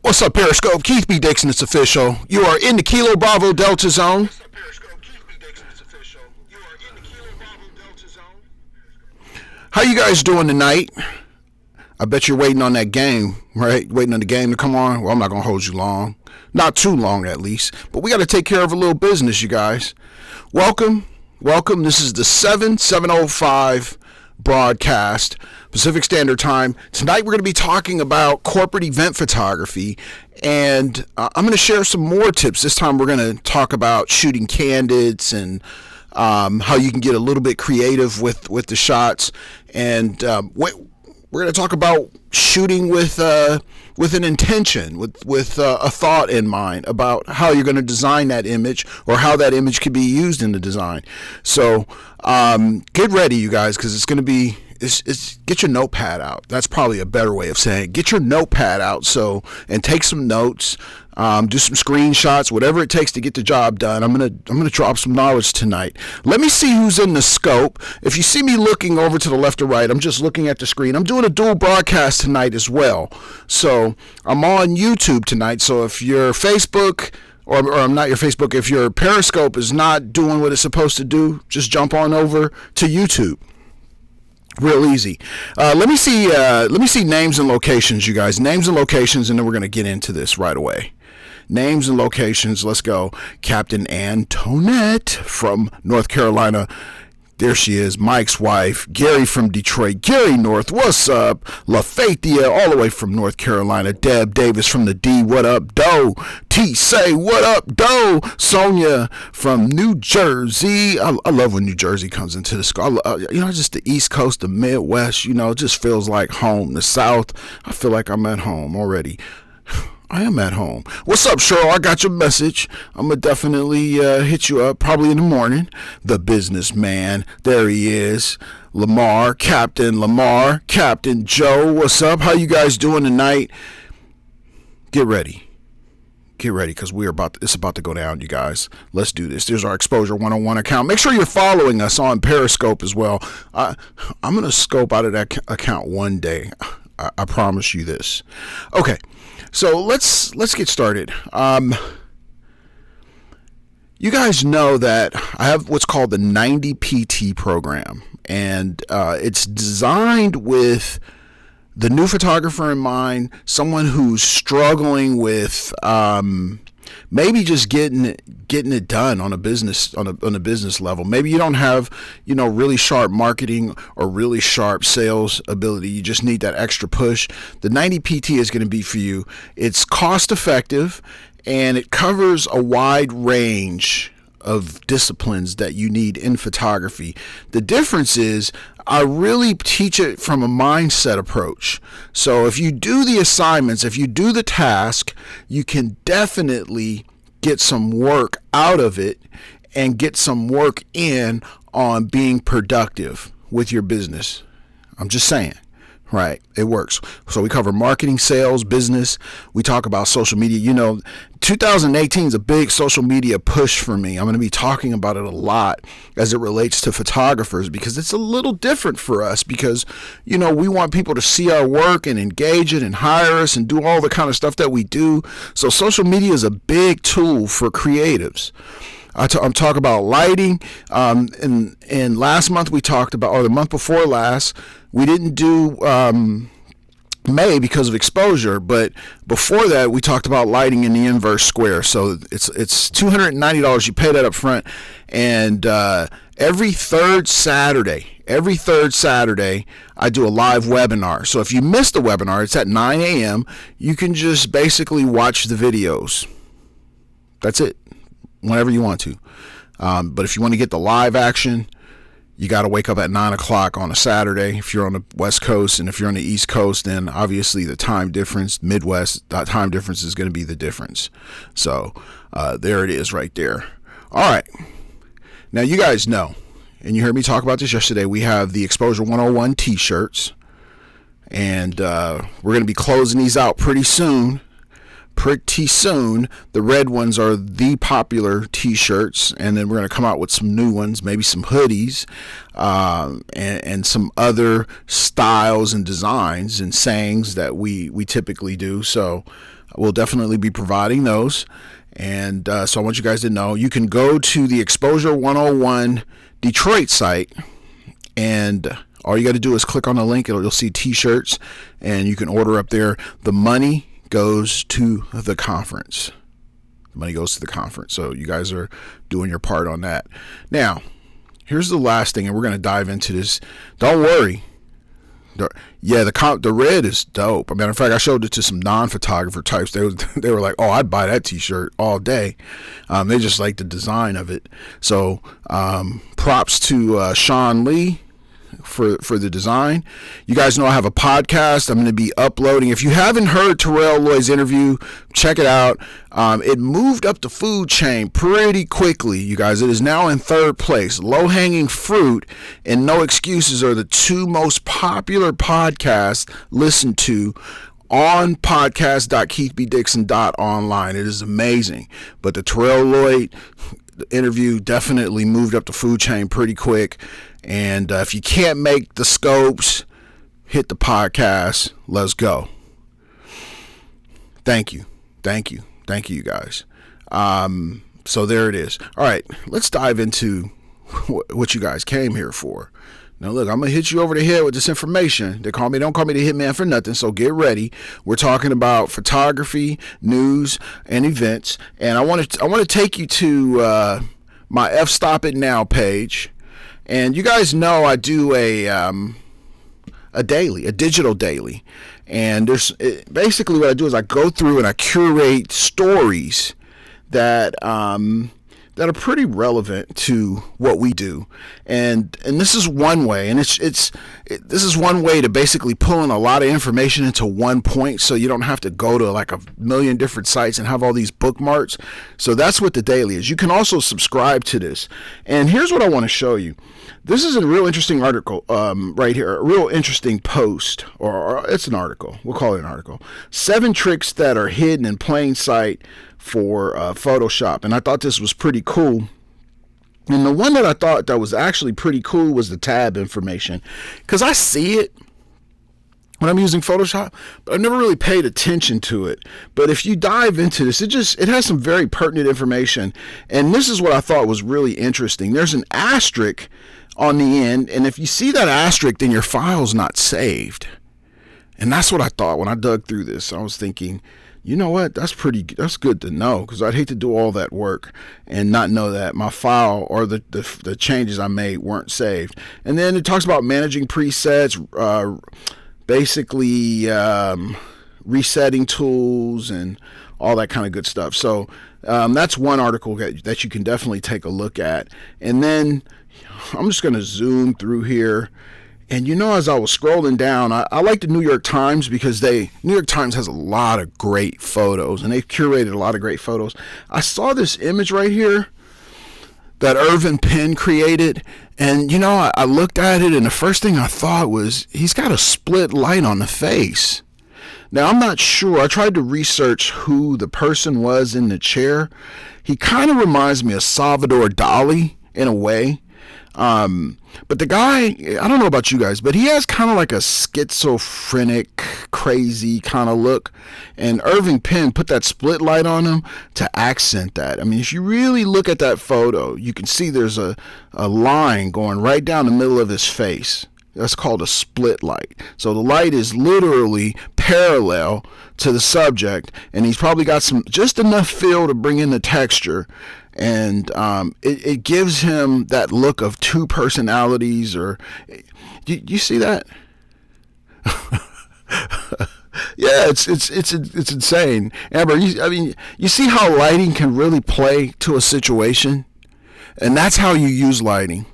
What's up, Periscope? Keith B Dixon, it's official. You are in the Kilo Bravo Delta Zone. How you guys doing tonight? I bet you're waiting on that game, right? Waiting on the game to come on. Well, I'm not going to hold you long. Not too long, at least. But we got to take care of a little business, you guys. Welcome. This is the 7:05 broadcast, Pacific Standard Time. Tonight we're going to be talking about corporate event photography, and I'm going to share some more tips. This time we're going to talk about shooting candids and how you can get a little bit creative with the shots, and we're going to talk about shooting with an intention, with a thought in mind about how you're going to design that image or how that image could be used in the design. So get ready, you guys, because it's going to be get your notepad out. That's probably a better way of saying it. Get your notepad out and take some notes. Do some screenshots, whatever it takes to get the job done. I'm gonna drop some knowledge tonight. Let me see who's in the scope. If you see me looking over to the left or right, I'm just looking at the screen. I'm doing a dual broadcast tonight as well. So I'm on YouTube tonight. So if your Facebook or not your Facebook, if your Periscope is not doing what it's supposed to do, just jump on over to YouTube. Real easy. Let me see names and locations, you guys. Names and locations, and then we're going to get into this right away. Names and locations. Let's go. Captain Antoinette from North Carolina. There she is. Mike's wife. Gary from Detroit. Gary North. What's up? LaFaithia all the way from North Carolina. Deb Davis from the D. What up, Doe? T. Say what up, Doe? Sonia from New Jersey. I love when New Jersey comes into the school. Just the East Coast, the Midwest. It just feels like home. The South, I feel like I'm at home already. I am at home. What's up, Cheryl? I got your message. I'm going to definitely hit you up probably in the morning. The businessman. There he is. Captain Joe. What's up? How you guys doing tonight? Get ready because it's about to go down, you guys. Let's do this. There's our Exposure 101 account. Make sure you're following us on Periscope as well. I'm going to scope out of that account one day. I promise you this. Okay. So let's get started. You guys know that I have what's called the 90 PT program, and it's designed with the new photographer in mind, someone who's struggling with maybe just getting it done on a business level. Maybe you don't have really sharp marketing or really sharp sales ability. You just need that extra push. The 90 PT is going to be for you. It's cost effective and it covers a wide range of disciplines that you need in photography. The difference is I really teach it from a mindset approach. So if you do the assignments, if you do the task, you can definitely get some work out of it and get some work in on being productive with your business. I'm just saying. Right. It works. So we cover marketing, sales, business. We talk about social media. 2018 is a big social media push for me. I'm going to be talking about it a lot as it relates to photographers because it's a little different for us because, we want people to see our work and engage it and hire us and do all the kind of stuff that we do. So social media is a big tool for creatives. I'm talking about lighting. And last month we talked about, or the month before last, we didn't do May because of exposure, but before that we talked about lighting in the inverse square. So it's $290. You pay that up front, and every third Saturday I do a live webinar. So if you missed the webinar, it's at 9 a.m. You can just basically watch the videos. That's it. Whenever you want to. But if you want to get the live action, you got to wake up at 9 o'clock on a Saturday if you're on the West Coast. And if you're on the East Coast, then obviously the time difference, Midwest, that time difference is going to be the difference. So there it is right there. All right. Now you guys know, and you heard me talk about this yesterday, we have the Exposure 101 t-shirts. And we're going to be closing these out pretty soon. The red ones are the popular t-shirts, and then we're going to come out with some new ones, maybe some hoodies, and some other styles and designs and sayings that we typically do. So We'll definitely be providing those. And so I want you guys to know, you can go to the Exposure 101 Detroit site, and all you got to do is click on the link. You'll see t-shirts, and you can order up there. The money goes to the conference. The money goes to the conference. So you guys are doing your part on that. Now, here's the last thing, and we're going to dive into this. Don't worry. The red is dope. Matter of fact, I showed it to some non-photographer types. They were like, "Oh, I'd buy that T-shirt all day." They just like the design of it. So props to Sean Lee for the design. You guys know I have a podcast I'm going to be uploading. If you haven't heard Terrell Lloyd's interview, check it out. It moved up the food chain pretty quickly, you guys. It is now in third place. Low Hanging Fruit and No Excuses are the two most popular podcasts listened to on podcast.keithbdixon.online. It is amazing. But the Terrell Lloyd interview definitely moved up the food chain pretty quick. And if you can't make the scopes, hit the podcast. Let's go. Thank you, you guys. So there it is. All right, let's dive into what you guys came here for. Now look, I'm gonna hit you over the head with this information. Don't call me the hitman for nothing. So get ready. We're talking about photography, news, and events. And I want to take you to my F Stop It Now page. And you guys know I do a digital daily, and basically what I do is I go through and I curate stories that are pretty relevant to what we do, and this is one way, and this is one way to basically pull in a lot of information into one point, so you don't have to go to like a million different sites and have all these bookmarks. So that's what the daily is. You can also subscribe to this, and here's what I want to show you. This is a real interesting article right here, a real interesting post, or it's an article. We'll call it an article. 7 tricks that are hidden in plain sight for Photoshop. And I thought this was pretty cool. And the one that I thought that was actually pretty cool was the tab information, because I see it when I'm using Photoshop, but I've never really paid attention to it. But if you dive into this, it has some very pertinent information. And this is what I thought was really interesting. There's an asterisk on the end, and if you see that asterisk, then your file's not saved. And that's what I thought when I dug through this. I was thinking, you know what, that's good to know, because I'd hate to do all that work and not know that my file or the changes I made weren't saved. And then it talks about managing presets, basically resetting tools and all that kind of good stuff. So that's one article that you can definitely take a look at. And then I'm just going to zoom through here. And as I was scrolling down, I like the New York Times, because New York Times has a lot of great photos, and they've curated a lot of great photos. I saw this image right here that Irvin Penn created, and I looked at it, and the first thing I thought was, he's got a split light on the face. Now, I'm not sure. I tried to research who the person was in the chair. He kind of reminds me of Salvador Dali in a way. But the guy, I don't know about you guys, but he has kind of like a schizophrenic, crazy kind of look. And Irving Penn put that split light on him to accent that. I mean, if you really look at that photo, you can see there's a line going right down the middle of his face. That's called a split light. So the light is literally parallel to the subject, and he's probably got just enough fill to bring in the texture. And it gives him that look of two personalities. Or you see that? Yeah, it's insane. Amber, you see how lighting can really play to a situation, and that's how you use lighting.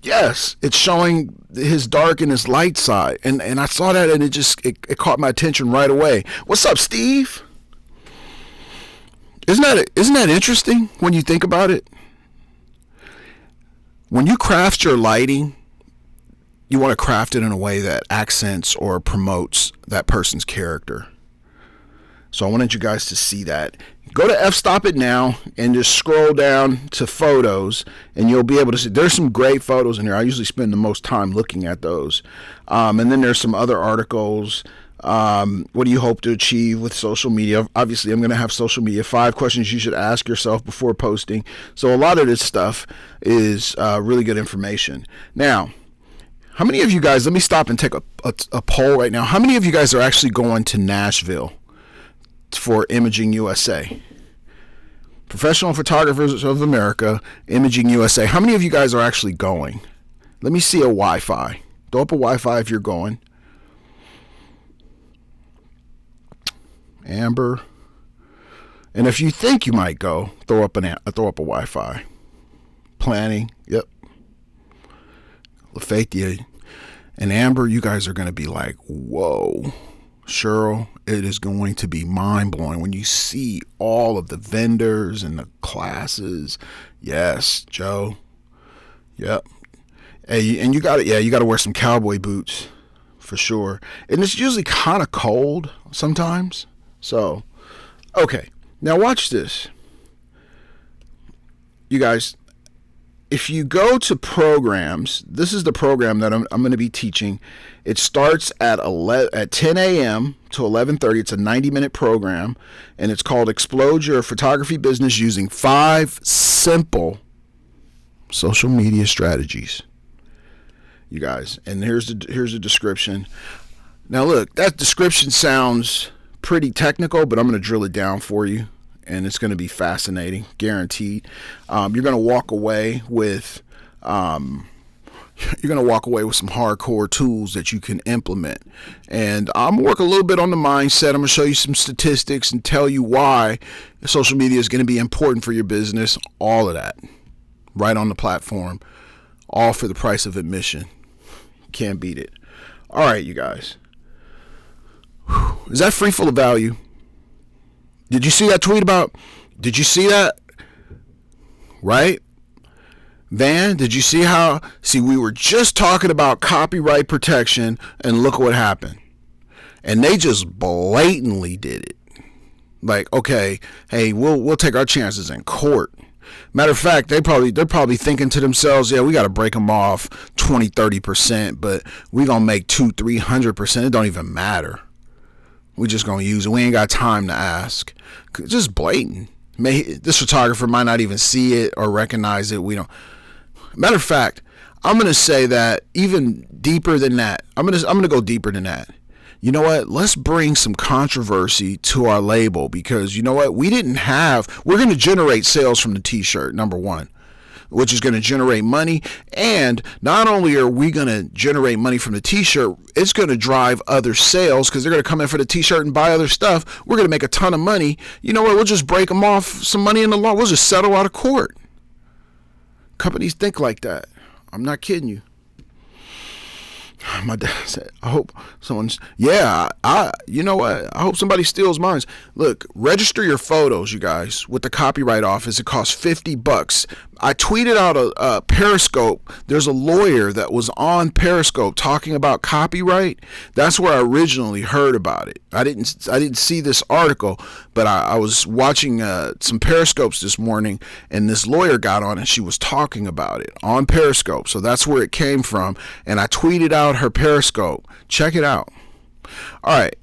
Yes, it's showing his dark and his light side, and I saw that, and it caught my attention right away. What's up, Steve? Isn't that interesting when you think about it? When you craft your lighting, you want to craft it in a way that accents or promotes that person's character. So I wanted you guys to see that. Go to F-Stop It Now and just scroll down to photos, and you'll be able to see. There's some great photos in here. I usually spend the most time looking at those. And then there's some other articles What do you hope to achieve with social media? Obviously, I'm going to have social media. 5 questions you should ask yourself before posting. So a lot of this stuff is really good information. Now, how many of you guys, let me stop and take a poll right now. How many of you guys are actually going to Nashville for Imaging USA? Professional Photographers of America, Imaging USA. How many of you guys are actually going? Let me see a Wi-Fi. Throw up a Wi-Fi if you're going. Amber. And if you think you might go, throw up a Wi-Fi. Planning. Yep. LaFaithia and Amber, you guys are going to be like, whoa. Cheryl, it is going to be mind-blowing when you see all of the vendors and the classes. Yes, Joe. Yep. Hey, and you got to wear some cowboy boots for sure. And it's usually kind of cold sometimes. So, okay. Now watch this. You guys, if you go to programs, this is the program that I'm going to be teaching. It starts at 10 a.m. to 11:30. It's a 90-minute program, and it's called Explode Your Photography Business Using 5 Simple Social Media Strategies. You guys, and here's the description. Now look, that description sounds pretty technical, but I'm going to drill it down for you. And it's going to be fascinating, guaranteed. You're going to walk away with some hardcore tools that you can implement. And I'm going to work a little bit on the mindset. I'm going to show you some statistics and tell you why social media is going to be important for your business. All of that right on the platform, all for the price of admission. Can't beat it. All right, you guys. Is that free, full of value? Did you see that tweet did you see that? Right? Van, did you see we were just talking about copyright protection and look what happened. And they just blatantly did it. Like, okay, hey, we'll take our chances in court. Matter of fact, they're probably thinking to themselves, yeah, we got to break them off 20-30%, but we going to make 200-300%. It don't even matter. We just going to use it. We ain't got time to ask. Just blatant. This photographer might not even see it or recognize it. We don't. Matter of fact, I'm going to say that even deeper than that. I'm going to go deeper than that. You know what? Let's bring some controversy to our label, because you know what? We're going to generate sales from the t-shirt, number one, which is going to generate money. And not only are we going to generate money from the t-shirt, it's going to drive other sales, because they're going to come in for the t-shirt and buy other stuff. We're going to make a ton of money. You know what? We'll just break them off some money in the law. We'll just settle out of court. Companies think like that. I'm not kidding you. My dad said, I hope someone's, you know what? I hope somebody steals mine. Look, register your photos, you guys, with the Copyright Office. It costs $50. I tweeted out a Periscope. There's a lawyer that was on Periscope talking about copyright. That's where I originally heard about it. I didn't see this article, but I was watching some Periscopes this morning, and this lawyer got on and she was talking about it on Periscope. So that's where it came from. And I tweeted out her Periscope. Check it out. All right.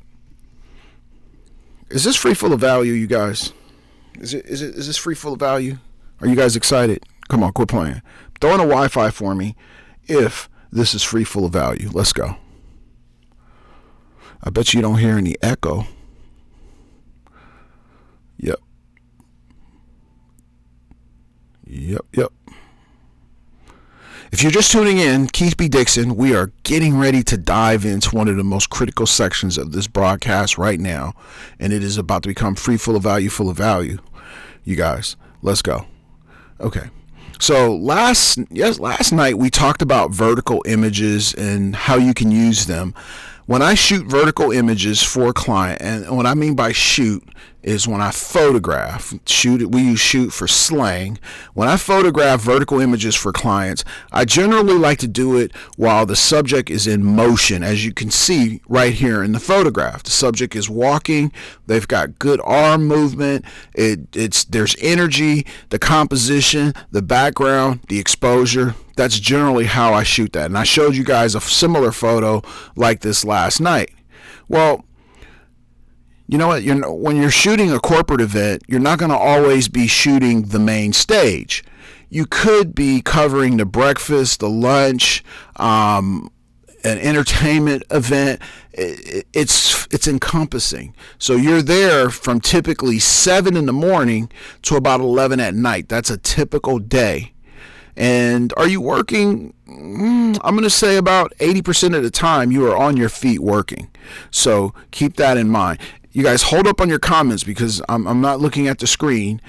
Is this free, full of value, you guys? Is this free, full of value? Are you guys excited? Come on, quit playing. Throw in a Wi-Fi for me if this is free, full of value. Let's go. I bet you don't hear any echo. Yep. If you're just tuning in, Keith B Dixon, we are getting ready to dive into one of the most critical sections of this broadcast right now, and it is about to become free, full of value. You guys, let's go. Okay. So last night we talked about vertical images and how you can use them. When I shoot vertical images for a client, and what I mean by shoot is when I photograph, we use shoot for slang. When I photograph vertical images for clients, I generally like to do it while the subject is in motion. As you can see right here in the photograph, the subject is walking. They've got good arm movement. There's energy, the composition, the background, the exposure. That's generally how I shoot that. And I showed you guys a similar photo like this last night. Well, you know what? When you're shooting a corporate event, you're not going to always be shooting the main stage. You could be covering the breakfast, the lunch, an entertainment event. It's encompassing. So you're there from typically 7 in the morning to about 11 at night. That's a typical day. And are you working? I'm going to say about 80% of the time you are on your feet working. So keep that in mind. You guys hold up on your comments because I'm not looking at the screen,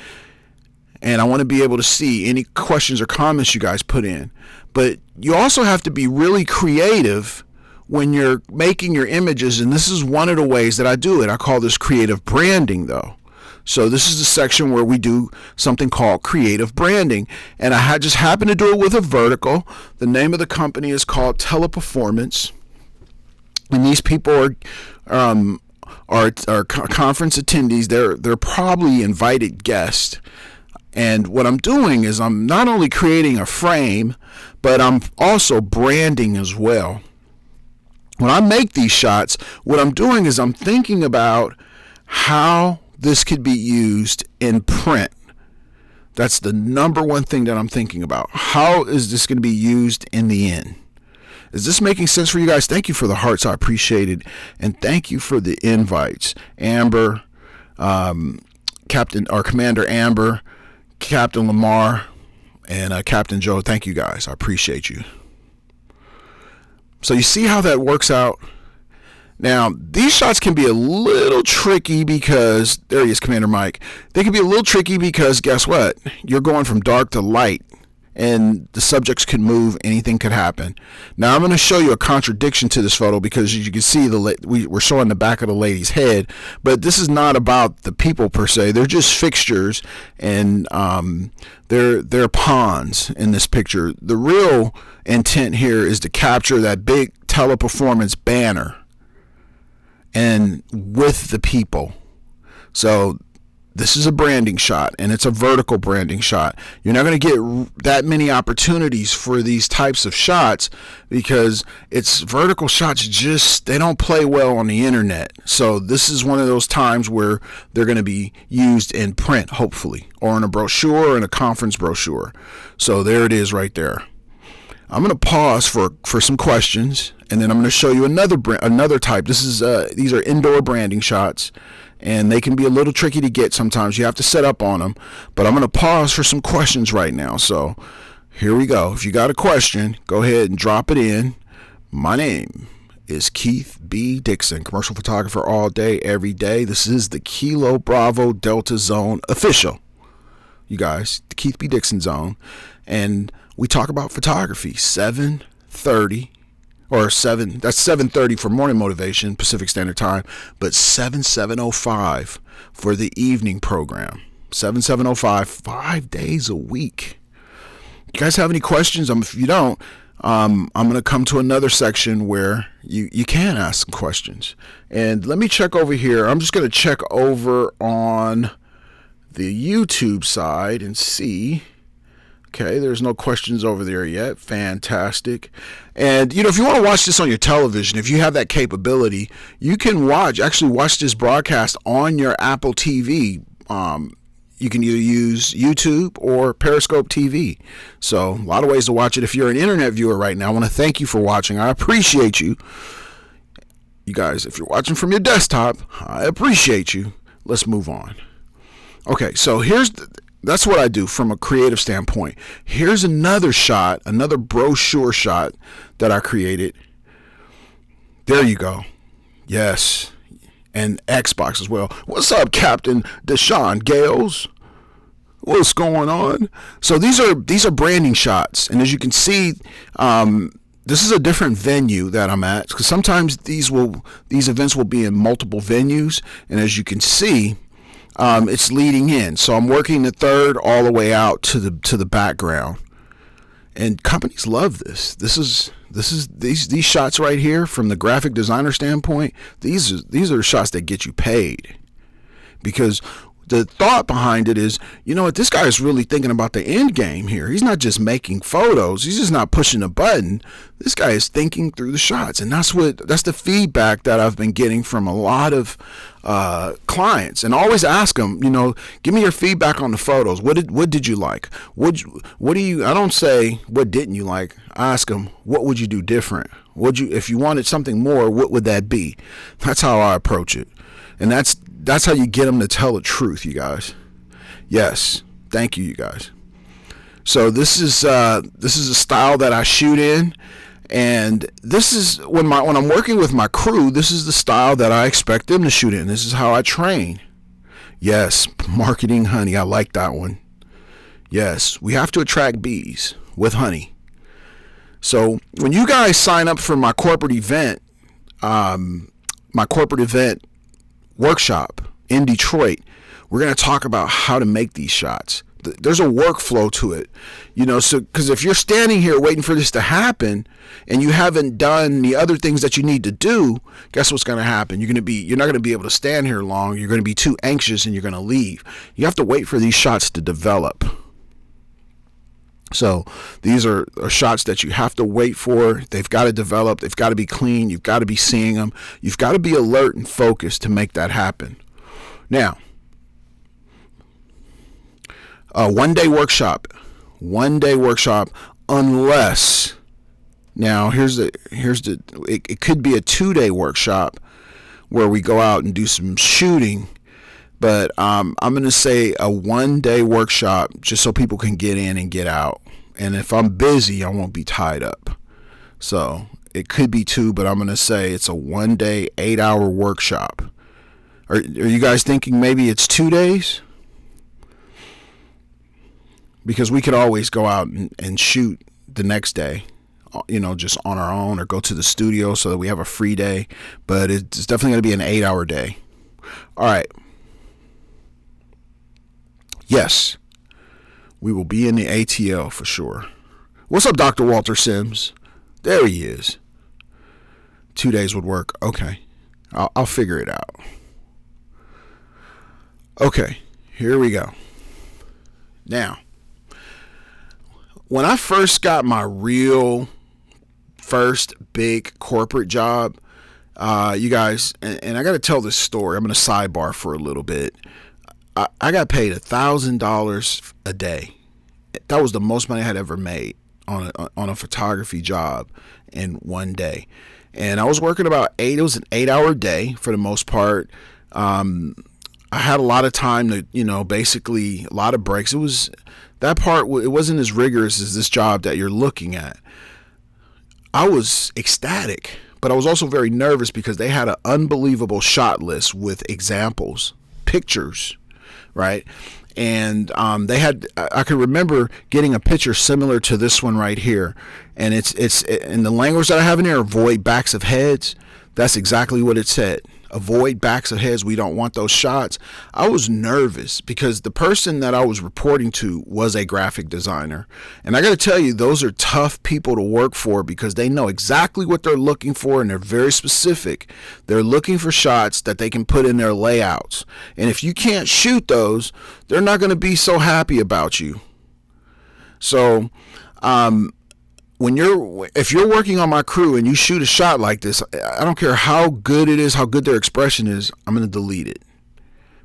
and I want to be able to see any questions or comments you guys put in. But you also have to be really creative when you're making your images, and this is one of the ways that I do it. I call this creative branding, though. So this is the section where we do something called creative branding, and I just happen to do it with a vertical. The name of the company is called Teleperformance, and these people are conference attendees. They're probably invited guests. And what I'm doing is I'm not only creating a frame, but I'm also branding as well. When I make these shots, what I'm doing is I'm thinking about how this could be used in print. That's the number one thing that I'm thinking about. How is this going to be used in the end? Is this making sense for you guys? Thank you for the hearts. I appreciate it. And thank you for the invites. Amber, Captain or Commander Amber, Captain Lamar, and Captain Joe. Thank you guys. I appreciate you. So you see how that works out? Now, these shots can be a little tricky because, there he is, Commander Mike. They can be a little tricky because, guess what? You're going from dark to light, and the subjects can move, anything could happen. Now, I'm going to show you a contradiction to this photo because as you can see, we're showing the back of the lady's head, but this is not about the people per se. They're just fixtures, and they're pawns in this picture. The real intent here is to capture that big Teleperformance banner and with the people. So this is a branding shot, and it's a vertical branding shot. You're not going to get that many opportunities for these types of shots because it's vertical shots, just they don't play well on the internet. So this is one of those times where they're going to be used in print, hopefully, or in a brochure or in a conference brochure. So there it is right there. I'm going to pause for some questions, and then I'm going to show you another type. These are indoor branding shots, and they can be a little tricky to get sometimes. You have to set up on them, but I'm going to pause for some questions right now. So here we go. If you got a question, go ahead and drop it in. My name is Keith B Dixon, commercial photographer all day, every day. This is the Kilo Bravo Delta Zone official. You guys, the Keith B Dixon Zone, and we talk about photography. 7:30 or 7. That's 7:30 for morning motivation, Pacific Standard Time, but 7:05 for the evening program. 7:05, 5 days a week. You guys have any questions? If you don't, I'm going to come to another section where you can ask some questions. And let me check over here. I'm just going to check over on the YouTube side and see. Okay, there's no questions over there yet. Fantastic. And, if you want to watch this on your television, if you have that capability, you can actually watch this broadcast on your Apple TV. You can either use YouTube or Periscope TV. So, a lot of ways to watch it. If you're an internet viewer right now, I want to thank you for watching. I appreciate you. You guys, if you're watching from your desktop, I appreciate you. Let's move on. Okay, so that's what I do from a creative standpoint. Here's another shot, another brochure shot that I created. There you go. Yes. And Xbox as well. What's up, Captain Deshaun Gales? What's going on? So these are branding shots. And as you can see, this is a different venue that I'm at, because sometimes these events will be in multiple venues. And as you can see, it's leading in. So I'm working the third all the way out to the background. And companies love this. These shots right here, from the graphic designer standpoint, these are shots that get you paid. Because The thought behind it is, you know what, this guy is really thinking about the end game here. He's not just making photos. He's just not pushing a button. This guy is thinking through the shots. And that's the feedback that I've been getting from a lot of clients. And I always ask them, you know, give me your feedback on the photos. What did you like? What do you, I don't say, what didn't you like? I ask them, what would you do different? If you wanted something more, what would that be? That's how I approach it. And that's how you get them to tell the truth, you guys. Yes, thank you, you guys. So this is a style that I shoot in, and this is when I'm working with my crew. This is the style that I expect them to shoot in. This is how I train. Yes, marketing honey. I like that one. Yes, we have to attract bees with honey. So when you guys sign up for my corporate event workshop in Detroit, we're going to talk about how to make these shots. There's a workflow to it, you know, so because if you're standing here waiting for this to happen and you haven't done the other things that you need to do, guess what's going to happen? You're not going to be able to stand here long. You're going to be too anxious and you're going to leave. You have to wait for these shots to develop. So these are shots that you have to wait for. They've got to develop. They've got to be clean. You've got to be seeing them. You've got to be alert and focused to make that happen. Now, one-day workshop, unless, now it could be a 2-day workshop where we go out and do some shooting. But I'm going to say a 1-day workshop just so people can get in and get out. And if I'm busy, I won't be tied up. So it could be 2, but I'm going to say it's a 1-day, 8-hour workshop. Are you guys thinking maybe it's 2 days? Because we could always go out and shoot the next day, you know, just on our own, or go to the studio so that we have a free day. But it's definitely going to be an 8-hour day. All right. Yes, we will be in the ATL for sure. What's up, Dr. Walter Sims? There he is. 2 days would work. Okay, I'll figure it out. Okay, here we go. Now, when I first got my real first big corporate job, you guys, and I got to tell this story. I'm going to sidebar for a little bit. I got paid $1,000 a day. That was the most money I had ever made on a photography job in one day. And I was working it was an 8-hour day for the most part. I had a lot of time to, you know, basically a lot of breaks. It wasn't as rigorous as this job that you're looking at. I was ecstatic, but I was also very nervous because they had an unbelievable shot list with examples, pictures, right? And I could remember getting a picture similar to this one right here. And it's in the language that I have in there, avoid backs of heads. That's exactly what it said. Avoid backs of heads. We don't want those shots. I was nervous because the person that I was reporting to was a graphic designer. And I got to tell you, those are tough people to work for because they know exactly what they're looking for and they're very specific. They're looking for shots that they can put in their layouts. And if you can't shoot those, they're not going to be so happy about you. So, if you're working on my crew and you shoot a shot like this, I don't care how good it is, how good their expression is, I'm going to delete it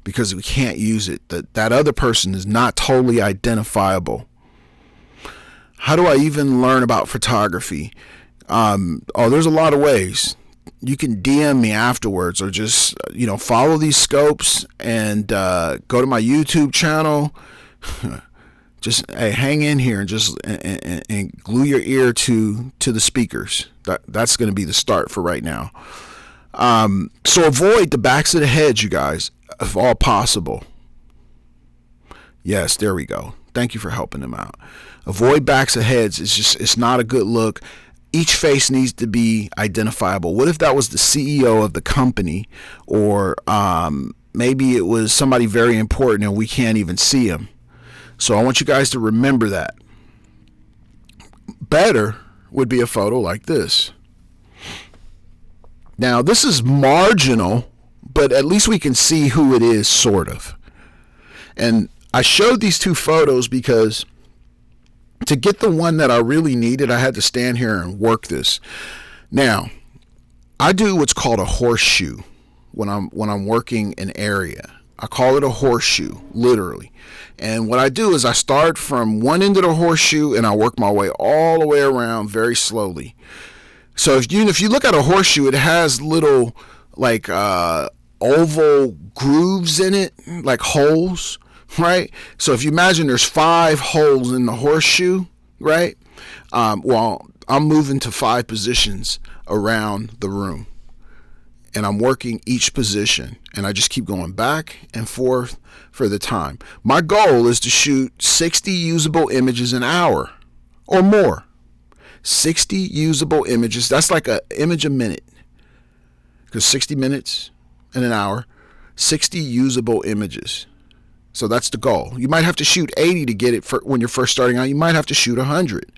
because we can't use it. That other person is not totally identifiable. How do I even learn about photography? There's a lot of ways. You can DM me afterwards or just, follow these scopes and go to my YouTube channel. Just hang in here and just and glue your ear to the speakers. That's going to be the start for right now. So avoid the backs of the heads, you guys, if all possible. Yes, there we go. Thank you for helping them out. Avoid backs of heads. It's not a good look. Each face needs to be identifiable. What if that was the CEO of the company, or maybe it was somebody very important and we can't even see him? So I want you guys to remember that. Better would be a photo like this. Now, this is marginal, but at least we can see who it is, sort of. And I showed these two photos because to get the one that I really needed, I had to stand here and work this. Now, I do what's called a horseshoe when I'm working an area. I call it a horseshoe, literally. And what I do is I start from one end of the horseshoe and I work my way all the way around very slowly. So if you look at a horseshoe, it has little like oval grooves in it, like holes, right? So if you imagine there's 5 holes in the horseshoe, right? Well, I'm moving to 5 positions around the room. And I'm working each position, and I just keep going back and forth for the time. My goal is to shoot 60 usable images an hour or more. 60 usable images. That's like an image a minute, because 60 minutes in an hour, 60 usable images. So that's the goal. You might have to shoot 80 to get it when you're first starting out. You might have to shoot 100.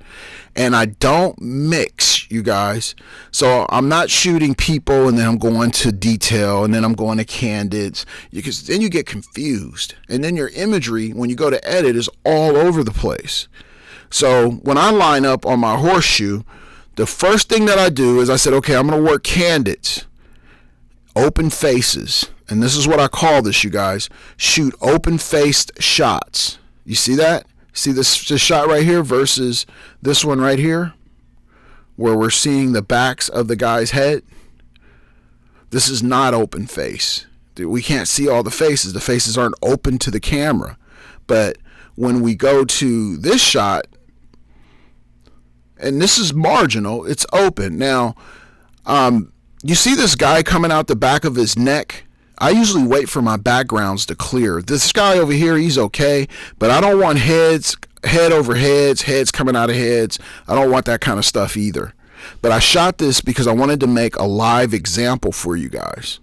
And I don't mix, you guys. So I'm not shooting people and then I'm going to detail and then I'm going to candids, because then you get confused. And then your imagery, when you go to edit, is all over the place. So when I line up on my horseshoe, the first thing that I do is I said, okay, I'm going to work candids, open faces. And this is what I call this, you guys. Shoot open-faced shots. You see that? See this shot right here versus this one right here, where we're seeing the backs of the guy's head? This is not open face. We can't see all the faces. The faces aren't open to the camera. But when we go to this shot, and this is marginal, it's open. Now, you see this guy coming out the back of his neck? I usually wait for my backgrounds to clear. This guy over here, he's okay, but I don't want head over heads, heads coming out of heads. I don't want that kind of stuff either. But I shot this because I wanted to make a live example for you guys.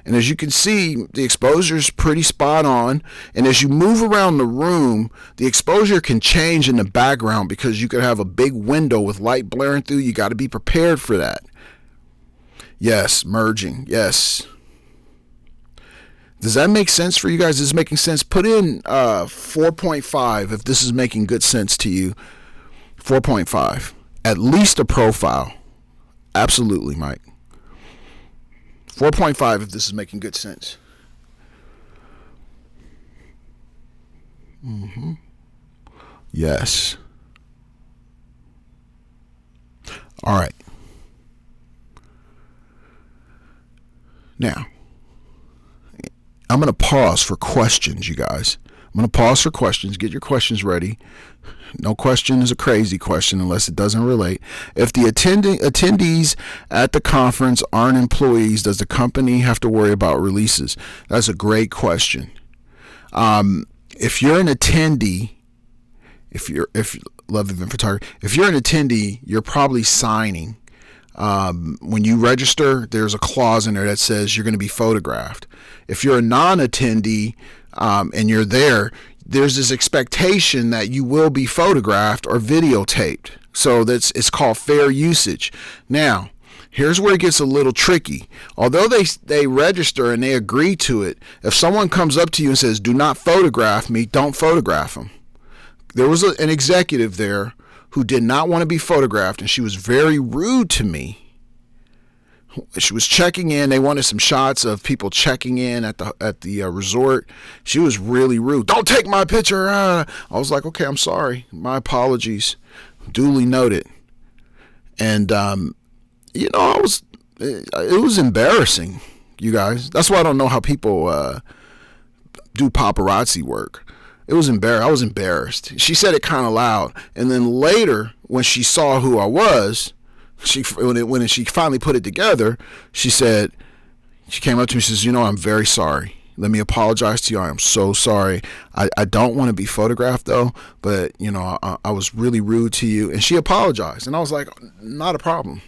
And as you can see, the exposure is pretty spot on. And as you move around the room, the exposure can change in the background because you could have a big window with light blaring through. You got to be prepared for that. Yes, merging. Yes. Does that make sense for you guys? Is this making sense? Put in 4.5 if this is making good sense to you. 4.5. At least a profile. Absolutely, Mike. 4.5 if this is making good sense. Yes. All right. Now, I'm going to pause for questions, you guys. I'm going to pause for questions. Get your questions ready. No question is a crazy question unless it doesn't relate. If the attendees at the conference aren't employees, does the company have to worry about releases? That's a great question. If you're an attendee, if love event photography, if you're an attendee, you're probably signing. When you register, there's a clause in there that says you're going to be photographed. If you're a non-attendee and you're there, there's this expectation that you will be photographed or videotaped. So it's called fair usage. Now, here's where it gets a little tricky. Although they register and they agree to it, if someone comes up to you and says, "Do not photograph me," don't photograph them. There was an executive there who did not want to be photographed, and she was very rude to me. She was checking in. They wanted some shots of people checking in at the resort. She was really rude. "Don't take my picture." I was like, "Okay, I'm sorry. My apologies. Duly noted." And it was embarrassing, you guys. That's why I don't know how people do paparazzi work. It was I was embarrassed. She said it kind of loud, and then later, when she saw who I was, when she finally put it together, she came up to me. She says, "I'm very sorry. Let me apologize to you. I am so sorry. I don't want to be photographed though, but I was really rude to you." And she apologized, and I was like, "Not a problem."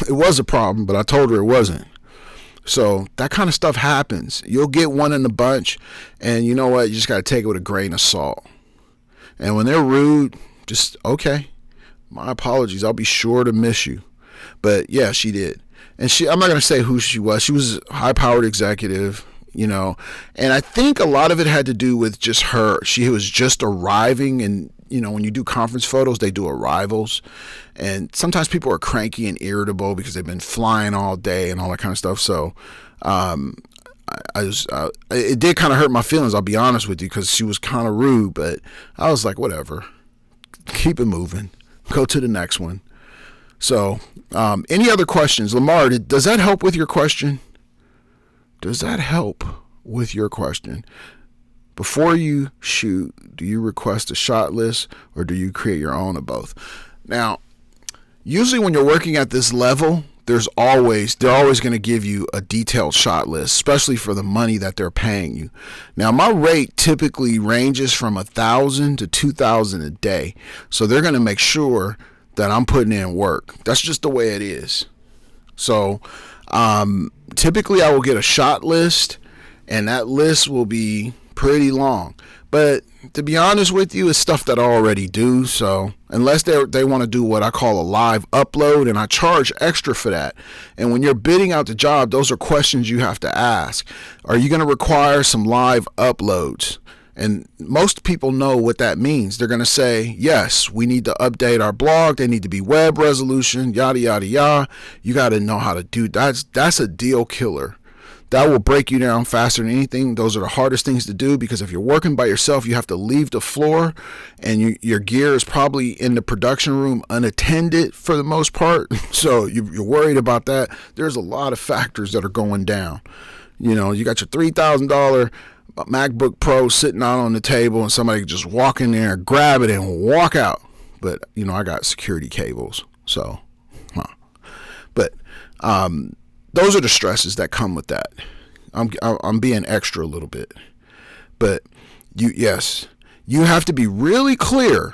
It was a problem, but I told her it wasn't. So that kind of stuff happens. You'll get one in the bunch, and you know what? You just got to take it with a grain of salt. And when they're rude, just, "Okay, my apologies. I'll be sure to miss you." But yeah, she did. And I'm not going to say who she was. She was a high-powered executive. And I think a lot of it had to do with just her. She was just arriving, and when you do conference photos, they do arrivals, and sometimes people are cranky and irritable because they've been flying all day and all that kind of stuff. So it did kind of hurt my feelings, I'll be honest with you, because she was kind of rude, but I was like, whatever, keep it moving, go to the next one. So any other questions? Lamar, does that help with your question? Does that help with your question? Before you shoot, do you request a shot list or do you create your own, or both? Now, usually when you're working at this level, they're always going to give you a detailed shot list, especially for the money that they're paying you. Now, my rate typically ranges from $1,000 to $2,000 a day. So they're going to make sure that I'm putting in work. That's just the way it is. So typically I will get a shot list, and that list will be pretty long. But to be honest with you, it's stuff that I already do. So unless they want to do what I call a live upload, and I charge extra for that. And when you're bidding out the job, those are questions you have to ask. Are you going to require some live uploads? And most people know what that means. They're going to say, yes, we need to update our blog. They need to be web resolution, yada, yada, yada. You got to know how to do that. That's a deal killer. That will break you down faster than anything. Those are the hardest things to do, because if you're working by yourself, you have to leave the floor, and your gear is probably in the production room unattended for the most part. So you're worried about that. There's a lot of factors that are going down. You got your $3,000 MacBook Pro sitting out on the table, and somebody could just walk in there, grab it, and walk out. But I got security cables, so but those are the stresses that come with that. I'm being extra a little bit, but you have to be really clear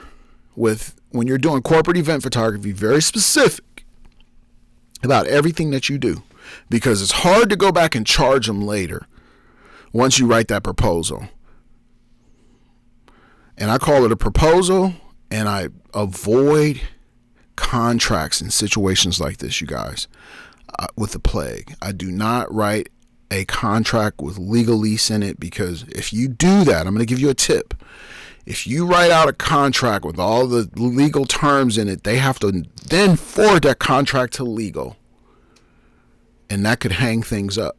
with, when you're doing corporate event photography, very specific about everything that you do, because it's hard to go back and charge them later once you write that proposal. And I call it a proposal, and I avoid contracts in situations like this, you guys, with the plague. I do not write a contract with legalese in it, because if you do that, I'm going to give you a tip. If you write out a contract with all the legal terms in it, they have to then forward that contract to legal, and that could hang things up.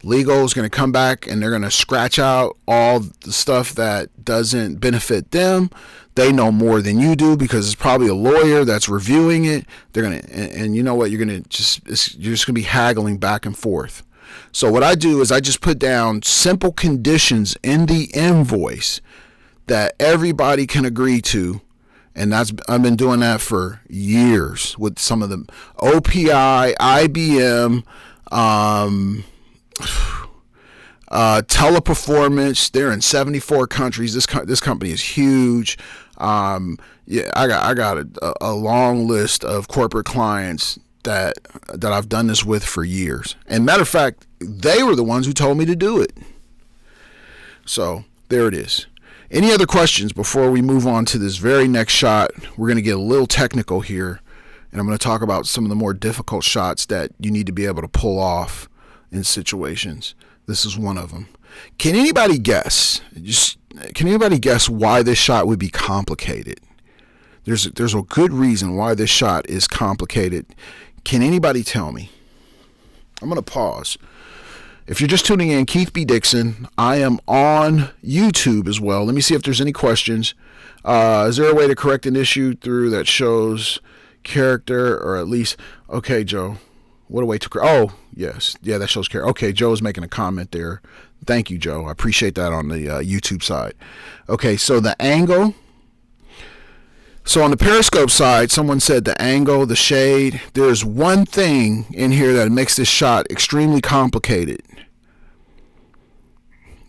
Legal is going to come back, and they're going to scratch out all the stuff that doesn't benefit them. They know more than you do, because it's probably a lawyer that's reviewing it. They're going to, and you know what? You're just going to be haggling back and forth. So what I do is I just put down simple conditions in the invoice that everybody can agree to. And I've been doing that for years with some of them. OPI, IBM, Teleperformance. They're in 74 countries. This company is huge. I got a long list of corporate clients that I've done this with for years. And matter of fact, they were the ones who told me to do it. So there it is. Any other questions before we move on to this very next shot? We're going to get a little technical here, and I'm going to talk about some of the more difficult shots that you need to be able to pull off in situations. This is one of them. Can anybody guess? Can anybody guess why this shot would be complicated? There's a good reason why this shot is complicated. Can anybody tell me? I'm going to pause. If you're just tuning in, Keith B Dixon. I am on YouTube as well. Let me see if there's any questions. Is there a way to correct an issue through that shows character, or at least, okay, Joe, what a way to, oh, yes. Yeah, that shows character. Okay, Joe is making a comment there. Thank you, Joe. I appreciate that on the YouTube side. Okay, so the angle. So on the Periscope side, someone said the angle, the shade. There's one thing in here that makes this shot extremely complicated.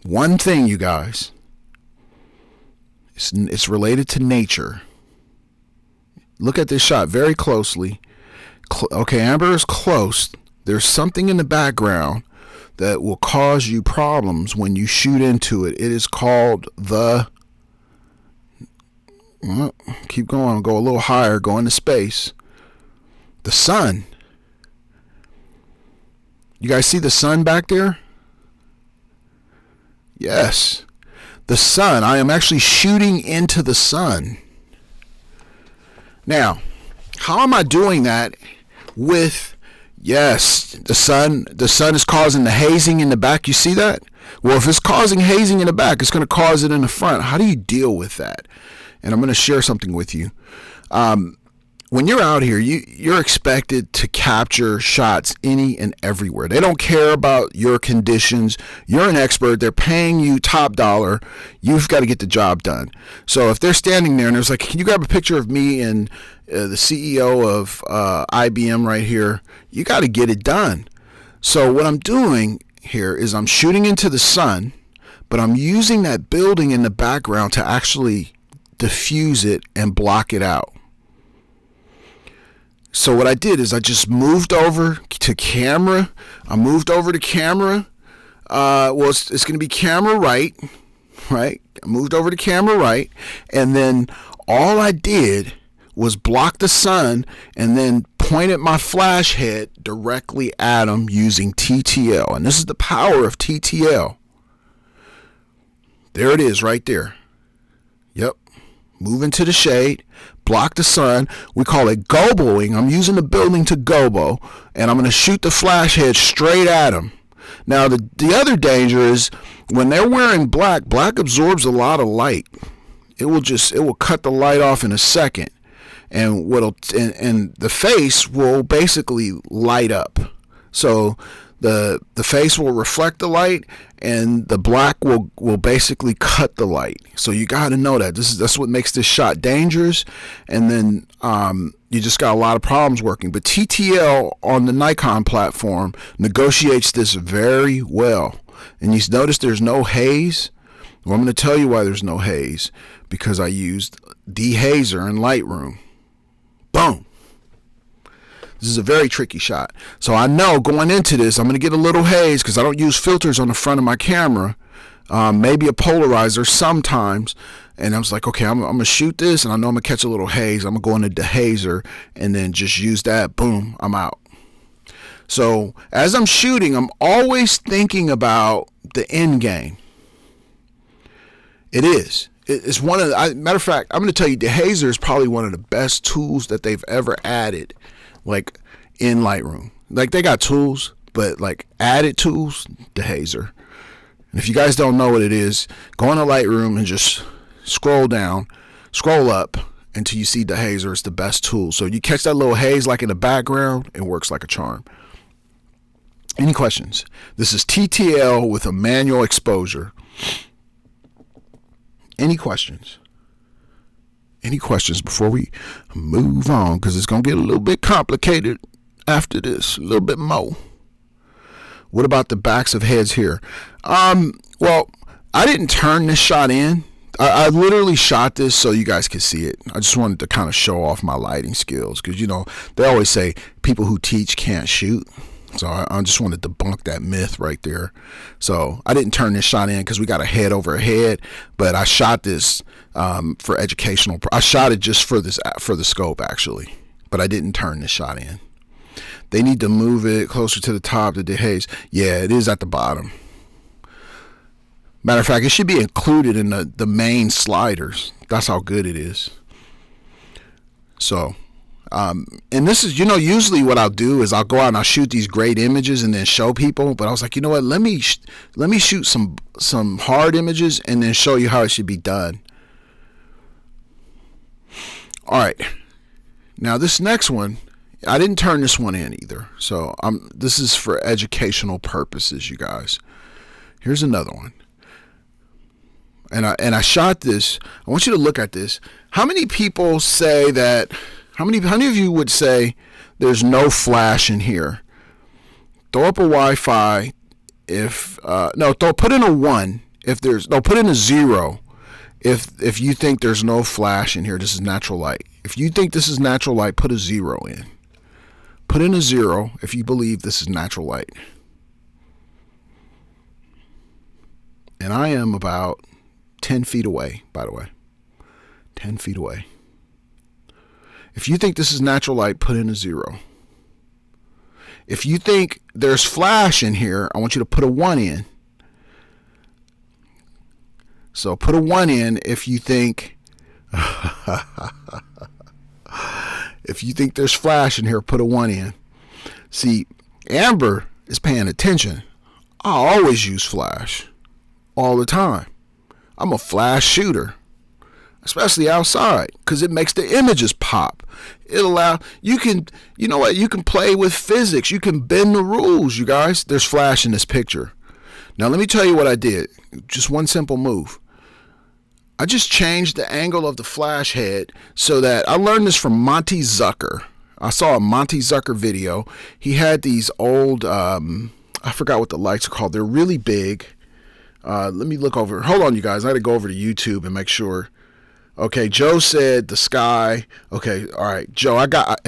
One thing, you guys. It's related to nature. Look at this shot very closely. Okay, Amber is close. There's something in the background that will cause you problems when you shoot into it. It is called the... Well, keep going. Go a little higher. Go into space. The sun. You guys see the sun back there? Yes, the sun. I am actually shooting into the sun. Now, how am I doing that with, yes, the sun is causing the hazing in the back. You see that? Well, if it's causing hazing in the back, it's going to cause it in the front. How do you deal with that? And I'm going to share something with you. When you're out here, you're expected to capture shots any and everywhere. They don't care about your conditions. You're an expert. They're paying you top dollar. You've got to get the job done. So if they're standing there and there's like, can you grab a picture of me and the CEO of IBM right here? You got to get it done. So what I'm doing here is I'm shooting into the sun, but I'm using that building in the background to actually diffuse it and block it out. So what I did is I just moved over to camera. I moved over to camera. Well, it's going to be camera right? I moved over to camera right. And then all I did was block the sun and then pointed my flash head directly at him using TTL. And this is the power of TTL. There it is right there. Yep. Move into the shade, block the sun. We call it goboing. I'm using the building to gobo, and I'm going to shoot the flash head straight at them. Now, the other danger is when they're wearing black absorbs a lot of light. It will cut the light off in a second, and the face will basically light up. So the face will reflect the light, and the black will basically cut the light. So you got to know that that's what makes this shot dangerous. And then you just got a lot of problems working. But TTL on the Nikon platform negotiates this very well. And you notice there's no haze. Well, I'm going to tell you why there's no haze, because I used dehazer in Lightroom. Boom. This is a very tricky shot. So I know going into this, I'm going to get a little haze because I don't use filters on the front of my camera. Maybe a polarizer sometimes. And I was like, okay, I'm going to shoot this, and I know I'm going to catch a little haze. I'm going to go into dehazer and then just use that. Boom, I'm out. So as I'm shooting, I'm always thinking about the end game. It is. It's one of the, matter of fact, I'm going to tell you, dehazer is probably one of the best tools that they've ever added, like in Lightroom. Like they got tools, but like added tools, dehazer. And if you guys don't know what it is, go into Lightroom and just scroll up until you see dehazer. It's the best tool. So you catch that little haze like in the background, it works like a charm. Any questions? This is TTL with a manual exposure. Any questions? Any questions before we move on? Because it's going to get a little bit complicated after this, a little bit more. What about the backs of heads here? Well, I didn't turn this shot in. I literally shot this so you guys could see it. I just wanted to kind of show off my lighting skills because, you know, they always say people who teach can't shoot. So I just wanted to debunk that myth right there. So I didn't turn this shot in because we got a head over a head, but I shot this for educational. I shot it just for the scope actually, but I didn't turn this shot in. They need to move it closer to the top to dehaze. Yeah, it is at the bottom. Matter of fact, it should be included in the main sliders. That's how good it is. So. And this is, you know, usually what I'll do is I'll go out and I'll shoot these great images and then show people. But I was like, you know what? Let me shoot some hard images and then show you how it should be done. All right. Now this next one, I didn't turn this one in either. So this is for educational purposes, you guys. Here's another one. And I shot this. I want you to look at this. How many people say that? How many of you would say there's no flash in here? Throw up a Wi-Fi if put in a 1 if there's put in a 0 if you think there's no flash in here. This is natural light. If you think this is natural light, put a 0 in. Put in a 0 if you believe this is natural light. And I am about 10 feet away, by the way. 10 feet away. If you think this is natural light, put in a 0. If you think there's flash in here, I want you to put a 1 in. So put a 1 in if you think if you think there's flash in here, put a 1 in. See, Amber is paying attention. I always use flash all the time. I'm a flash shooter, especially outside, because it makes the images pop. You can play with physics. You can bend the rules, you guys. There's flash in this picture. Now let me tell you what I did. Just one simple move. I just changed the angle of the flash head so that I learned this from Monty Zucker. I saw a Monty Zucker video. He had these old, I forgot what the lights are called. They're really big. Let me look over. Hold on, you guys. I got to go over to YouTube and make sure. Okay, Joe said the sky. Okay, all right, Joe. I got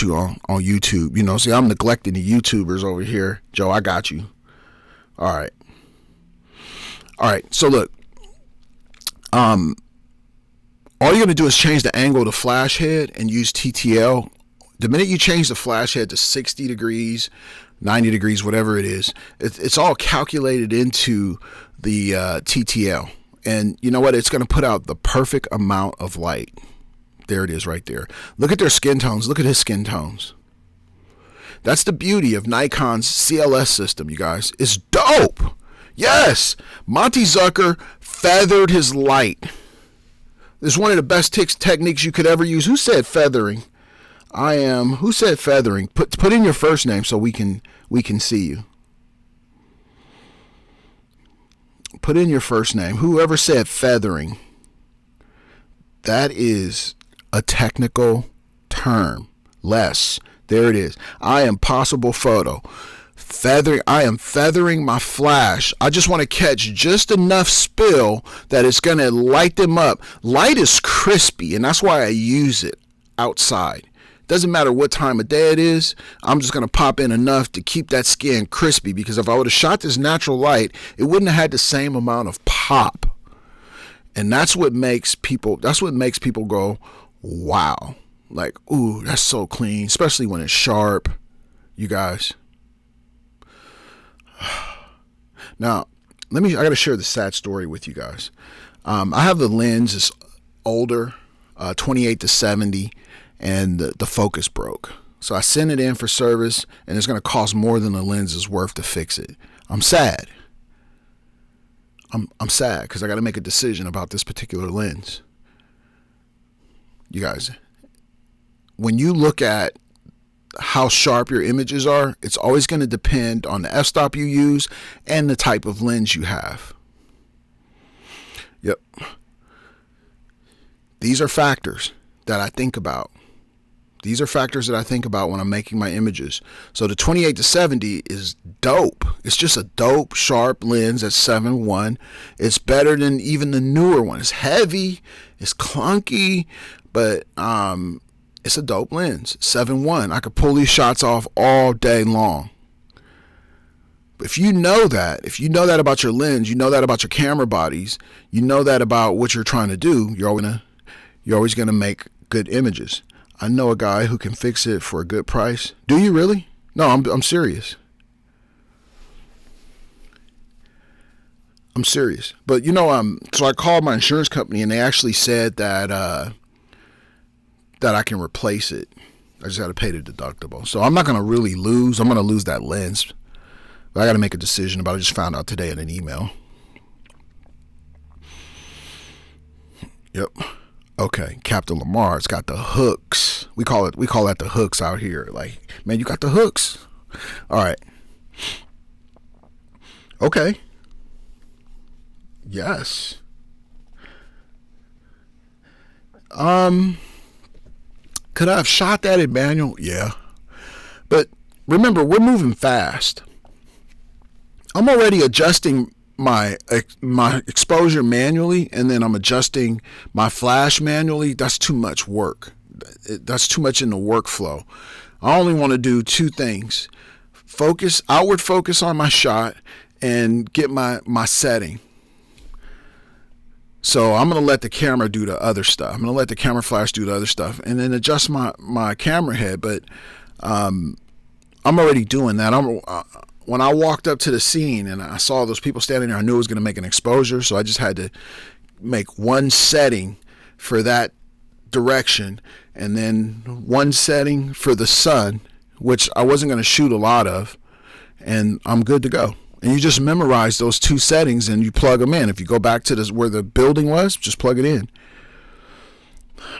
you on YouTube. You know, see, I'm neglecting the YouTubers over here. Joe, I got you. All right. So look. All you're gonna do is change the angle of the flash head and use TTL. The minute you change the flash head to 60 degrees, 90 degrees, whatever it is, it's all calculated into the TTL. And you know what? It's going to put out the perfect amount of light. There it is right there. Look at their skin tones. Look at his skin tones. That's the beauty of Nikon's CLS system, you guys. It's dope. Yes, Monty Zucker feathered his light. This is one of the best techniques you could ever use. Who said feathering? Who said feathering? Put in your first name so we can see you. Put in your first name. Whoever said feathering. That is a technical term. There it is. I am Possible Photo. I am feathering my flash. I just want to catch just enough spill that it's going to light them up. Light is crispy, and that's why I use it outside. Doesn't matter what time of day it is. I'm just going to pop in enough to keep that skin crispy, because if I would have shot this natural light, it wouldn't have had the same amount of pop. And that's what makes people go, wow. Like, ooh, that's so clean, especially when it's sharp, you guys. Now, I got to share the sad story with you guys. I have the lens, it's older, 28-70, and the focus broke. So I sent it in for service, and it's going to cost more than the lens is worth to fix it. I'm sad. I'm sad because I got to make a decision about this particular lens. You guys, when you look at how sharp your images are, it's always going to depend on the f-stop you use and the type of lens you have. Yep. These are factors that I think about. When I'm making my images. So the 28-70 is dope. It's just a dope, sharp lens at 7.1. It's better than even the newer one. It's heavy, it's clunky, but it's a dope lens. 7.1. I could pull these shots off all day long. If you know that about your lens, you know that about your camera bodies, you know that about what you're trying to do, you're always gonna make good images. I know a guy who can fix it for a good price. Do you really? No, I'm serious. I'm serious. But so I called my insurance company, and they actually said that I can replace it. I just got to pay the deductible. So I'm not going to really lose. I'm going to lose that lens. But I got to make a decision about it. I just found out today in an email. Yep. Okay, Captain Lamar's got the hooks. We call that the hooks out here. Like, man, you got the hooks. All right. Okay. Yes. Could I have shot that in manual? Yeah. But remember, we're moving fast. I'm already adjusting my exposure manually, and then I'm adjusting my flash manually. That's too much work. That's too much in the workflow. I only want to do two things: outward focus on my shot, and get my setting. So I'm going to let the camera do the other stuff. I'm going to let the camera flash do the other stuff, and then adjust my camera head. But I'm already doing that. when I walked up to the scene and I saw those people standing there, I knew it was going to make an exposure. So I just had to make one setting for that direction and then one setting for the sun, which I wasn't going to shoot a lot of, and I'm good to go. And you just memorize those two settings and you plug them in. If you go back to where the building was, just plug it in.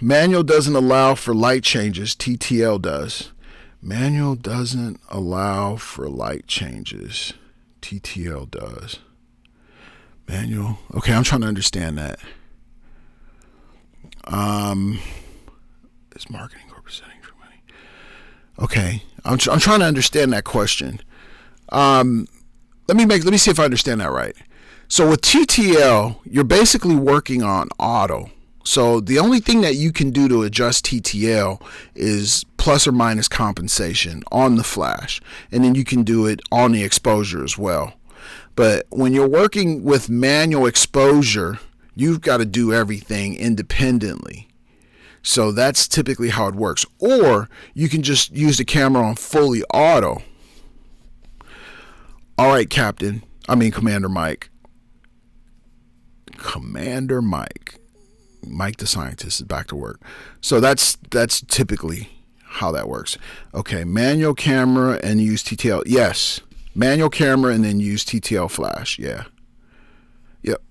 Manual doesn't allow for light changes. TTL does. Manual doesn't allow for light changes. TTL does. Manual. Okay, I'm trying to understand that. Is marketing corporate setting for money? Okay, I'm trying to understand that question. Let me see if I understand that right. So with TTL, you're basically working on auto. So the only thing that you can do to adjust TTL is plus or minus compensation on the flash. And then you can do it on the exposure as well. But when you're working with manual exposure, you've got to do everything independently. So that's typically how it works. Or you can just use the camera on fully auto. All right, Commander Mike. Commander Mike. Mike the scientist is back to work. So that's typically how that works. Okay, manual camera and use TTL. Yes, manual camera and then use TTL flash. Yeah. Yep.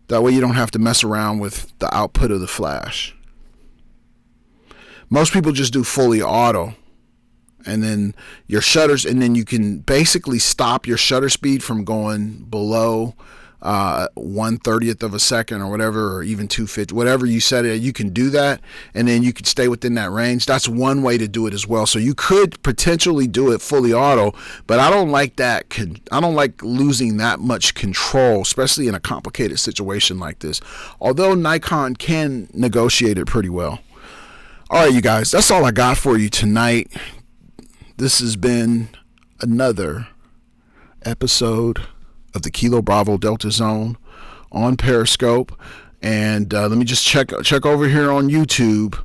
That way you don't have to mess around with the output of the flash. Most people just do fully auto. And then your shutters, and then you can basically stop your shutter speed from going below 1/30th of a second or whatever, or even 250, whatever you set it, you can do that, and then you can stay within that range. That's one way to do it as well. So you could potentially do it fully auto, but I don't like that. I don't like losing that much control, especially in a complicated situation like this. Although Nikon can negotiate it pretty well. All right, you guys, that's all I got for you tonight. This has been another episode of the Kilo Bravo Delta Zone on Periscope, and let me just check over here on YouTube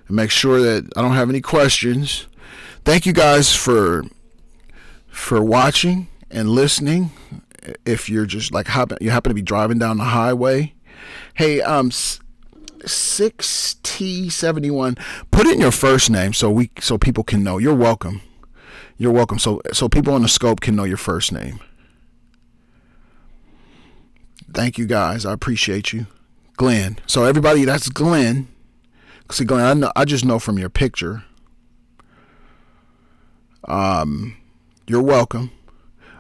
and make sure that I don't have any questions. Thank you guys for watching and listening. If you're just like you happen to be driving down the highway, hey, 6T71, put in your first name so people can know. You're welcome. You're welcome. So people on the scope can know your first name. Thank you guys. I appreciate you. Glenn. So everybody, that's Glenn. See, Glenn, I just know from your picture. You're welcome.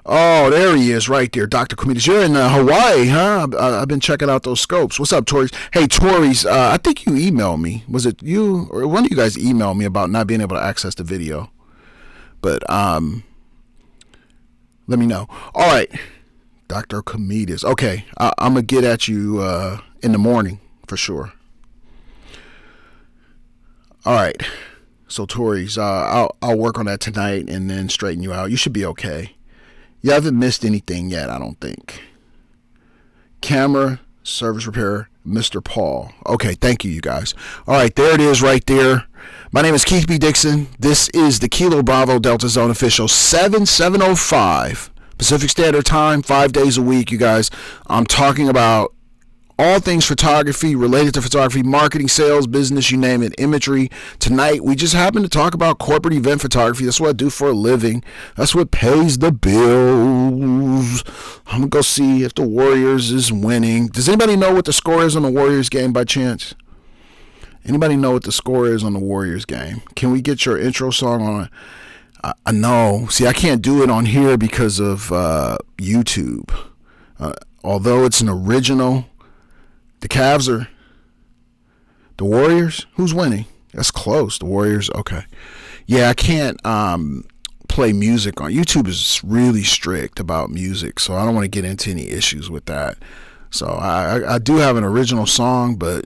Oh, there he is right there, Dr. Comedes. You're in Hawaii, huh? I've been checking out those scopes. What's up, Tories? Hey, Tories, I think you emailed me. Was it you or one of you guys emailed me about not being able to access the video? But let me know. All right. Dr. Comedes. Okay, I'm going to get at you in the morning for sure. All right. So, Tories, I'll work on that tonight and then straighten you out. You should be okay. You haven't missed anything yet, I don't think. Camera, service repair, Mr. Paul. Okay, thank you, you guys. All right, there it is right there. My name is Keith B Dixon. This is the Kilo Bravo Delta Zone official 7/7/05. Pacific Standard Time, 5 days a week, you guys. I'm talking about all things photography, related to photography, marketing, sales, business, you name it, imagery. Tonight, we just happen to talk about corporate event photography. That's what I do for a living. That's what pays the bills. I'm going to go see if the Warriors is winning. Does anybody know what the score is on the Warriors game by chance? Anybody know what the score is on the Warriors game? Can we get your intro song on it? I know. See, I can't do it on here because of YouTube. Although it's an original, the Cavs are the Warriors. Who's winning? That's close. The Warriors. Okay. Yeah, I can't play music on YouTube. Is really strict about music, so I don't want to get into any issues with that. So I do have an original song, but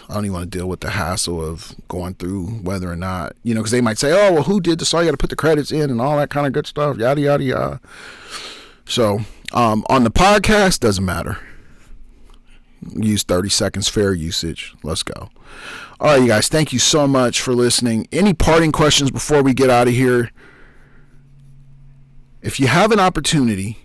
I don't even want to deal with the hassle of going through whether or not, because they might say, oh, well, who did the song? You got to put the credits in and all that kind of good stuff, yada, yada, yada. So on the podcast, doesn't matter. Use 30 seconds fair usage. Let's go. All right, you guys, thank you so much for listening. Any parting questions before we get out of here? if you have an opportunity,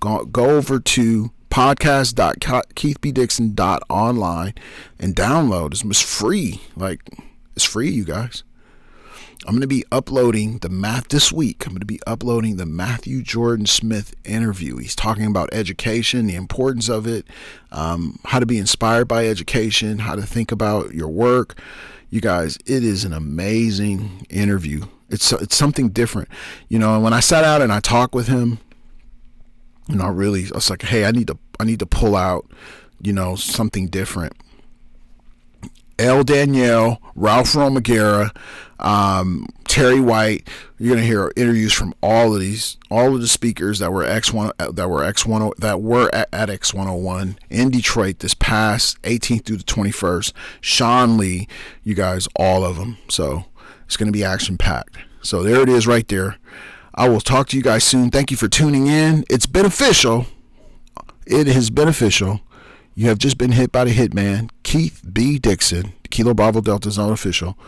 go over to podcast.keithbdixon.online and download. It's free. Like, it's free, you guys. I'm going to be uploading this week. I'm going to be uploading the Matthew Jordan Smith interview. He's talking about education, the importance of it, how to be inspired by education, how to think about your work. You guys, it is an amazing interview. It's something different. You know, and when I sat out and I talked with him, you know, I was like, hey, I need to pull out, you know, something different. L. Danielle, Ralph Romagera, Terry White. You're gonna hear interviews from all of the speakers that were at X101 in Detroit this past 18th through the 21st. Sean Lee, you guys, all of them. So it's gonna be action packed. So there it is, right there. I will talk to you guys soon. Thank you for tuning in. It's beneficial. It is beneficial. You have just been hit by the hitman, Keith B Dixon, Kilo Bravo Delta Zone official.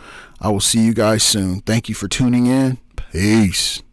I will see you guys soon. Thank you for tuning in. Peace.